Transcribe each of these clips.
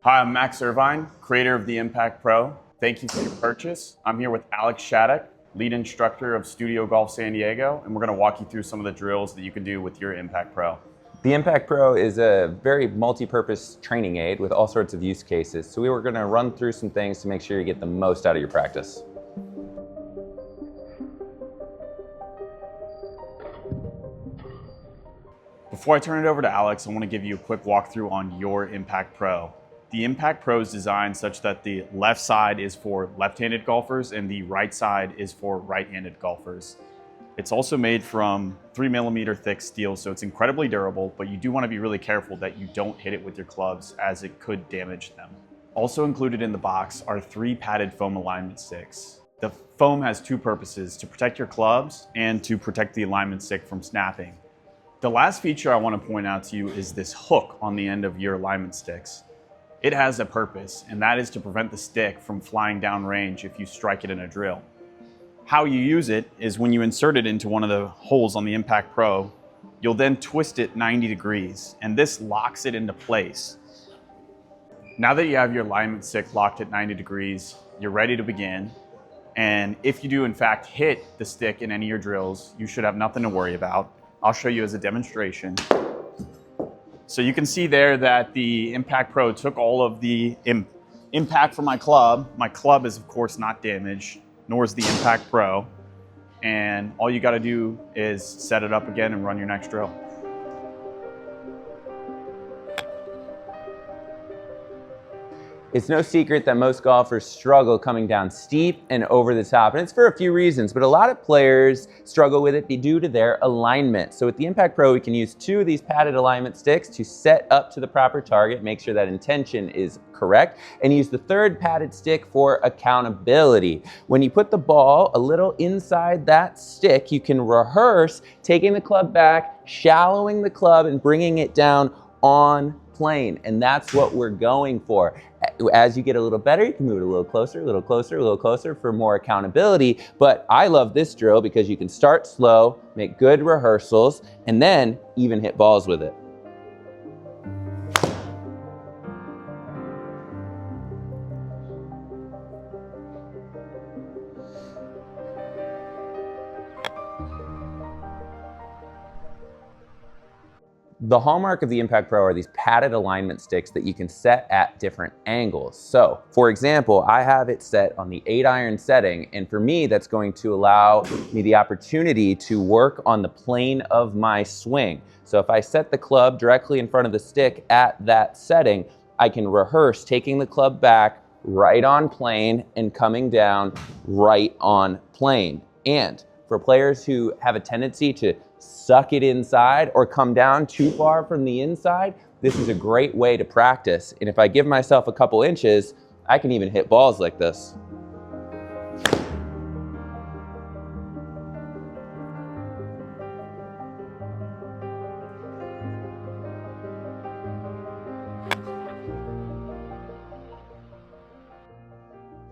Hi, I'm Max Irvine, creator of the ImpactPro. Thank you for your purchase. I'm here with Alex Shattuck, lead instructor of Studio Golf San Diego, and we're going to walk you through some of the drills that you can do with your ImpactPro. The ImpactPro is a very multi-purpose training aid with all sorts of use cases. So we were going to run through some things to make sure you get the most out of your practice. Before I turn it over to Alex, I want to give you a quick walkthrough on your ImpactPro. The ImpactPro is designed such that the left side is for left-handed golfers and the right side is for right-handed golfers. It's also made from 3mm thick steel, so it's incredibly durable, but you do want to be really careful that you don't hit it with your clubs as it could damage them. Also included in the box are 3 padded foam alignment sticks. The foam has 2 purposes: to protect your clubs and to protect the alignment stick from snapping. The last feature I want to point out to you is this hook on the end of your alignment sticks. It has a purpose, and that is to prevent the stick from flying down range if you strike it in a drill. How you use it is when you insert it into one of the holes on the ImpactPro, you'll then twist it 90 degrees, and this locks it into place. Now that you have your alignment stick locked at 90 degrees, you're ready to begin. And if you do in fact hit the stick in any of your drills, you should have nothing to worry about. I'll show you as a demonstration. So you can see there that the ImpactPro took all of the impact from my club. My club is of course not damaged, nor is the ImpactPro. And all you gotta do is set it up again and run your next drill. It's no secret that most golfers struggle coming down steep and over the top, and it's for a few reasons, but a lot of players struggle with it due to their alignment. So with the ImpactPro, we can use 2 of these padded alignment sticks to set up to the proper target, make sure that intention is correct, and use the 3rd padded stick for accountability. When you put the ball a little inside that stick, you can rehearse taking the club back, shallowing the club, and bringing it down on plane, and that's what we're going for. As you get a little better, you can move it a little closer, a little closer, a little closer for more accountability. But I love this drill because you can start slow, make good rehearsals, and then even hit balls with it. The hallmark of the ImpactPro are these padded alignment sticks that you can set at different angles. So, for example, I have it set on the 8-iron setting, and for me, that's going to allow me the opportunity to work on the plane of my swing. So if I set the club directly in front of the stick at that setting, I can rehearse taking the club back right on plane and coming down right on plane. And for players who have a tendency to suck it inside or come down too far from the inside, this is a great way to practice. And if I give myself a couple inches, I can even hit balls like this.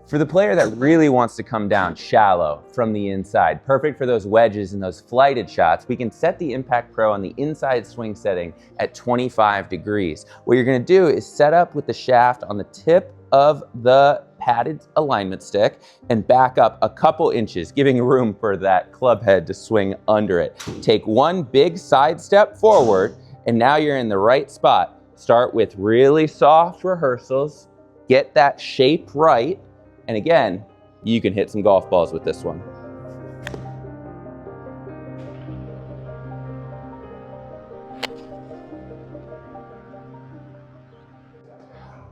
For the player that really wants to come down shallow from the inside, perfect for those wedges and those flighted shots, we can set the ImpactPro on the inside swing setting at 25 degrees. What you're gonna do is set up with the shaft on the tip of the padded alignment stick and back up a couple inches, giving room for that club head to swing under it. Take one big side step forward, and now you're in the right spot. Start with really soft rehearsals, get that shape right, and again, you can hit some golf balls with this one.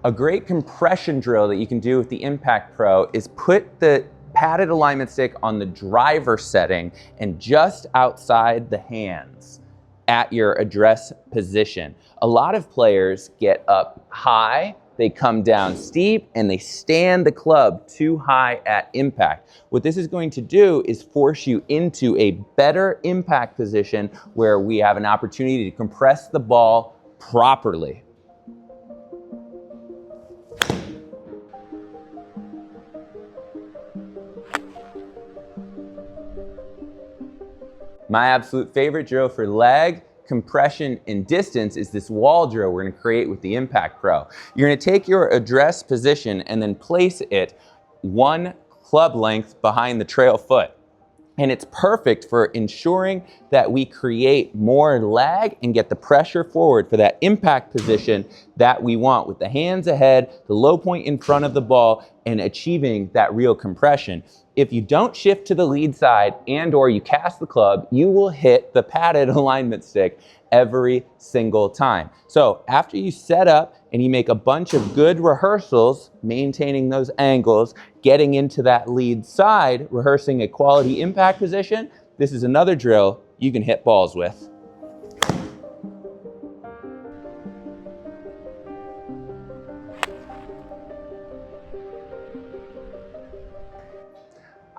A great compression drill that you can do with the ImpactPro is put the padded alignment stick on the driver setting and just outside the hands at your address position. A lot of players get up high, they come down steep, and they stand the club too high at impact. What this is going to do is force you into a better impact position where we have an opportunity to compress the ball properly. My absolute favorite drill for leg compression, and distance is this wall drill we're going to create with the ImpactPro. You're going to take your address position and then place it one club length behind the trail foot. And it's perfect for ensuring that we create more lag and get the pressure forward for that impact position that we want, with the hands ahead, the low point in front of the ball, and achieving that real compression. If you don't shift to the lead side and or you cast the club, you will hit the padded alignment stick every single time. So after you set up and you make a bunch of good rehearsals, maintaining those angles, getting into that lead side, rehearsing a quality impact position, this is another drill you can hit balls with.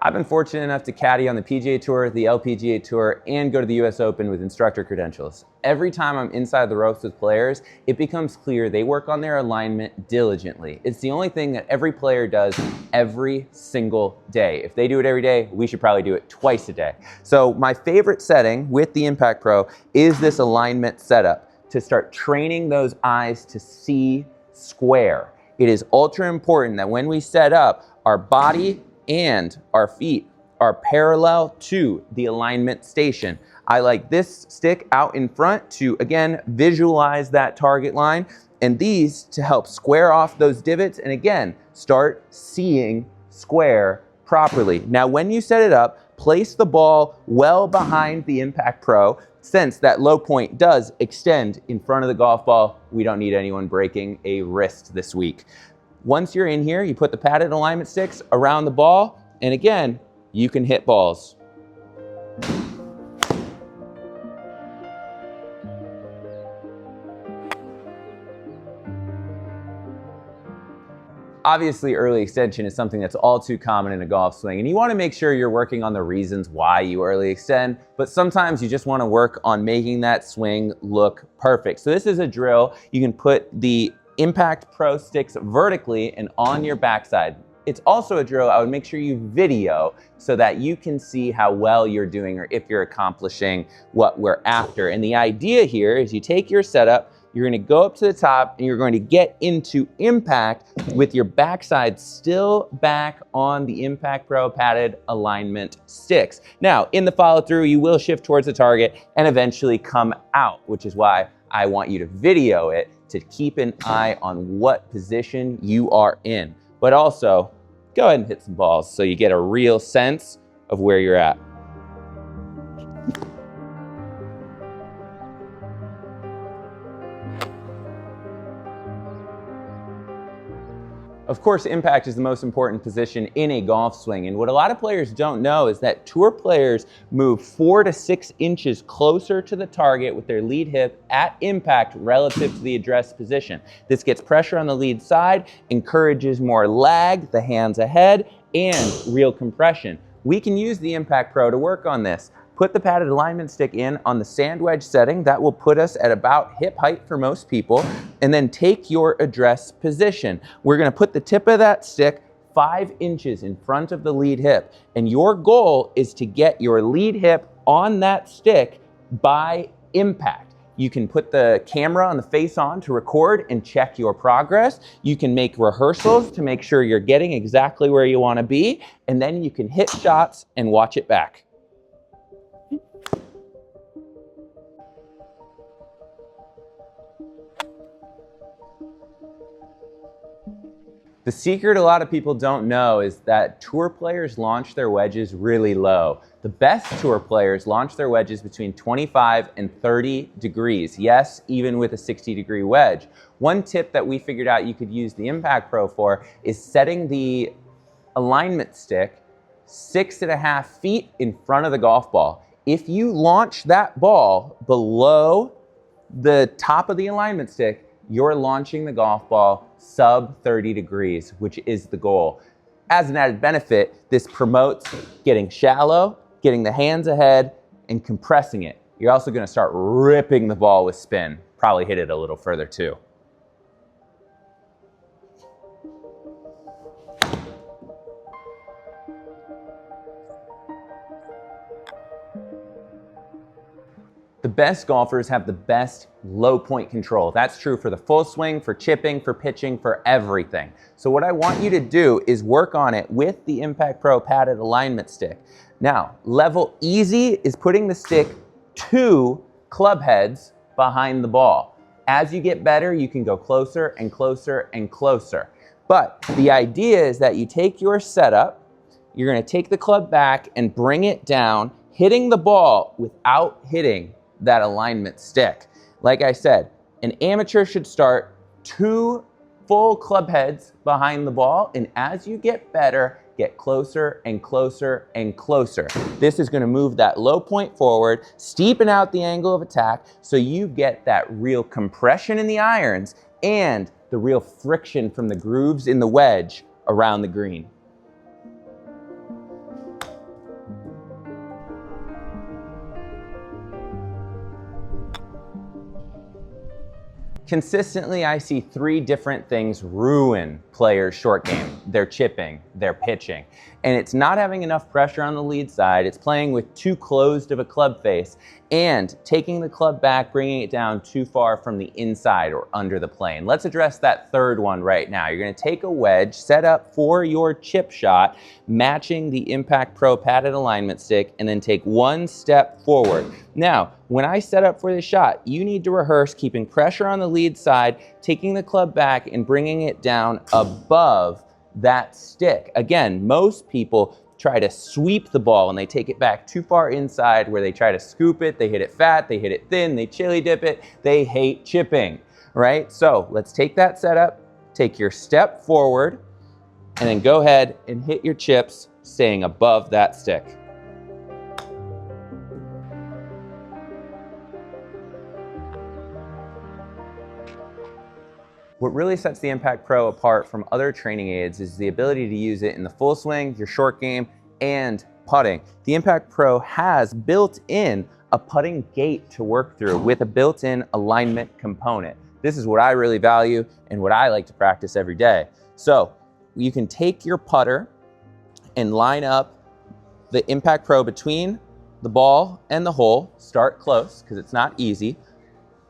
I've been fortunate enough to caddy on the PGA Tour, the LPGA Tour, and go to the US Open with instructor credentials. Every time I'm inside the ropes with players, it becomes clear they work on their alignment diligently. It's the only thing that every player does every single day. If they do it every day, we should probably do it twice a day. So my favorite setting with the ImpactPro is this alignment setup to start training those eyes to see square. It is ultra important that when we set up, our body and our feet are parallel to the alignment station. I like this stick out in front to, again, visualize that target line, and these to help square off those divots and, again, start seeing square properly. Now, when you set it up, place the ball well behind the ImpactPro. Since that low point does extend in front of the golf ball, we don't need anyone breaking a wrist this week. Once you're in here, you put the padded alignment sticks around the ball, and again, you can hit balls. Obviously, early extension is something that's all too common in a golf swing, and you want to make sure you're working on the reasons why you early extend, but sometimes you just want to work on making that swing look perfect. So this is a drill. You can put the ImpactPro sticks vertically and on your backside. It's also a drill I would make sure you video so that you can see how well you're doing or if you're accomplishing what we're after. And the idea here is you take your setup, you're going to go up to the top and you're going to get into impact with your backside still back on the ImpactPro padded alignment sticks. Now, in the follow through, you will shift towards the target and eventually come out, which is why I want you to video it to keep an eye on what position you are in. But also, go ahead and hit some balls so you get a real sense of where you're at. Of course, impact is the most important position in a golf swing, and what a lot of players don't know is that tour players move 4 to 6 inches closer to the target with their lead hip at impact relative to the address position. This gets pressure on the lead side, encourages more lag, the hands ahead, and real compression. We can use the ImpactPro to work on this. Put the padded alignment stick in on the sand wedge setting. That will put us at about hip height for most people. And then take your address position. We're gonna put the tip of that stick 5 inches in front of the lead hip. And your goal is to get your lead hip on that stick by impact. You can put the camera on the face on to record and check your progress. You can make rehearsals to make sure you're getting exactly where you wanna be. And then you can hit shots and watch it back. The secret a lot of people don't know is that tour players launch their wedges really low. The best tour players launch their wedges between 25 and 30 degrees. Yes, even with a 60-degree wedge. One tip that we figured out you could use the ImpactPro for is setting the alignment stick 6.5 feet in front of the golf ball. If you launch that ball below the top of the alignment stick, you're launching the golf ball sub 30 degrees, which is the goal. As an added benefit, this promotes getting shallow, getting the hands ahead, and compressing it. You're also gonna start ripping the ball with spin. Probably hit it a little further too. The best golfers have the best low point control. That's true for the full swing, for chipping, for pitching, for everything. So what I want you to do is work on it with the ImpactPro padded alignment stick. Now, level easy is putting the stick 2 club heads behind the ball. As you get better, you can go closer and closer and closer. But the idea is that you take your setup, you're gonna take the club back and bring it down, hitting the ball without hitting that alignment stick. Like I said, an amateur should start 2 full club heads behind the ball, and as you get better, get closer and closer and closer. This is gonna move that low point forward, steepen out the angle of attack, so you get that real compression in the irons and the real friction from the grooves in the wedge around the green. Consistently, I see 3 different things ruin players' short game. Their chipping, their pitching. And it's not having enough pressure on the lead side, it's playing with too closed of a club face, and taking the club back, bringing it down too far from the inside or under the plane. Let's address that third one right now. You're gonna take a wedge, set up for your chip shot, matching the ImpactPro padded alignment stick, and then take 1 step forward. Now, when I set up for the shot, you need to rehearse keeping pressure on the lead side, taking the club back and bringing it down above that stick. Again, most people try to sweep the ball and they take it back too far inside where they try to scoop it, they hit it fat, they hit it thin, they chili dip it, they hate chipping, right? So let's take that setup, take your step forward, and then go ahead and hit your chips staying above that stick. What really sets the ImpactPro apart from other training aids is the ability to use it in the full swing, your short game, and putting. The ImpactPro has built in a putting gate to work through with a built-in alignment component. This is what I really value and what I like to practice every day. So you can take your putter and line up the ImpactPro between the ball and the hole. Start close because it's not easy.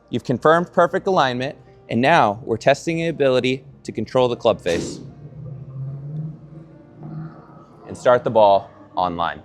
You've confirmed perfect alignment. And now we're testing the ability to control the club face and start the ball online.